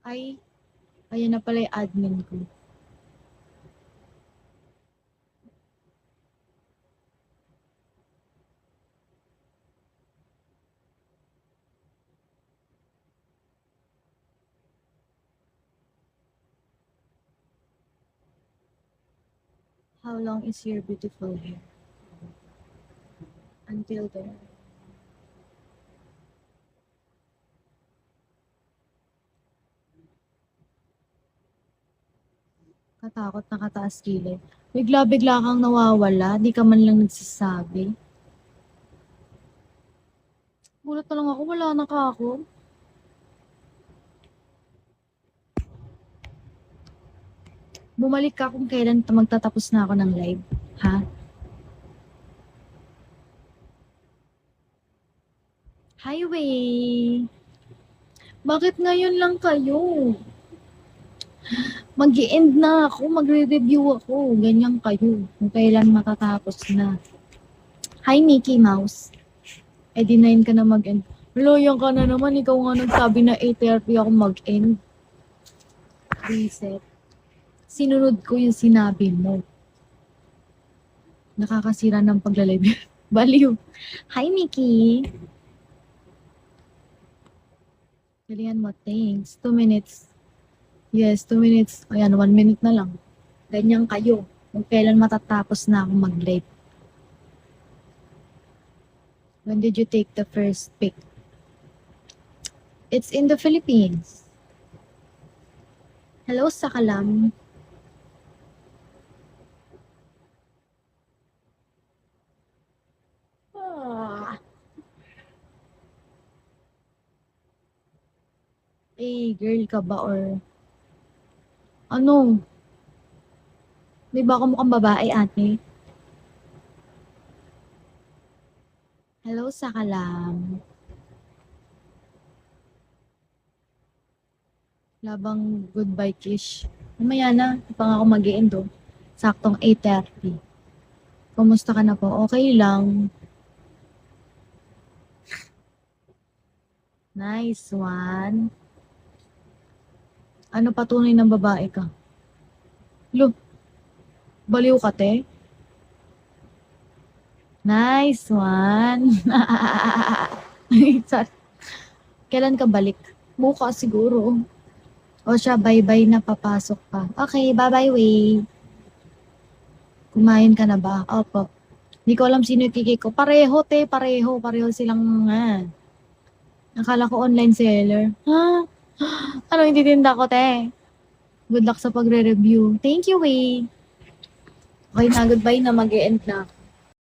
Ay, ayan na pala yung admin ko. How long is your beautiful hair? Until there. Katakot na kataas kilay. Bigla-bigla kang nawawala, di ka man lang nagsasabi. Gulat na lang ako, wala na ka ako. Bumalik ka kung kailan magtatapos na ako ng live, ha? Highway! Bakit ngayon lang kayo? Mag-i-end na ako, magre-review ako, ganyan kayo, kung kailan matatapos na. Hi, Mickey Mouse. Eh, dinayin ka na mag-end. Loyang ka na naman, ikaw nga nagsabi na 8:30 ako mag-end. Reset. Sinunod ko yung sinabi mo. Nakakasira ng paglalive. Baliw. Hi, Mickey. Galingan mo, thanks. 2 minutes. Yes, 2 minutes. Ayan, 1 minute na lang. Ganyan kayo. Kung kailan matatapos na ako mag-live. When did you take the first pic? It's in the Philippines. Hello, Sakalam. Ah. Eh, girl ka ba or ano? May ba ako mukhang babae, ate? Hello, Sakalam. Labang goodbye kiss. Mamaya na, hindi pa nga ako mag-i-end oh. Saktong 8:30. Kumusta ka na po? Okay lang. Nice one. Ano patunay ng babae ka? Lo, baliw ka, te? Nice one. Kailan ka balik? Bukas siguro. O siya, bye-bye na, papasok pa. Okay, bye-bye, Way. Kumain ka na ba? Opo. Hindi ko alam sino yung kiki ko. Pareho, te. Pareho. Pareho silang nga. Akala ko online seller. Ha? Ano hindi tinda ko, te? Good luck sa pagre-review. Thank you, Way. Okay na, goodbye na. Mag-e-end na.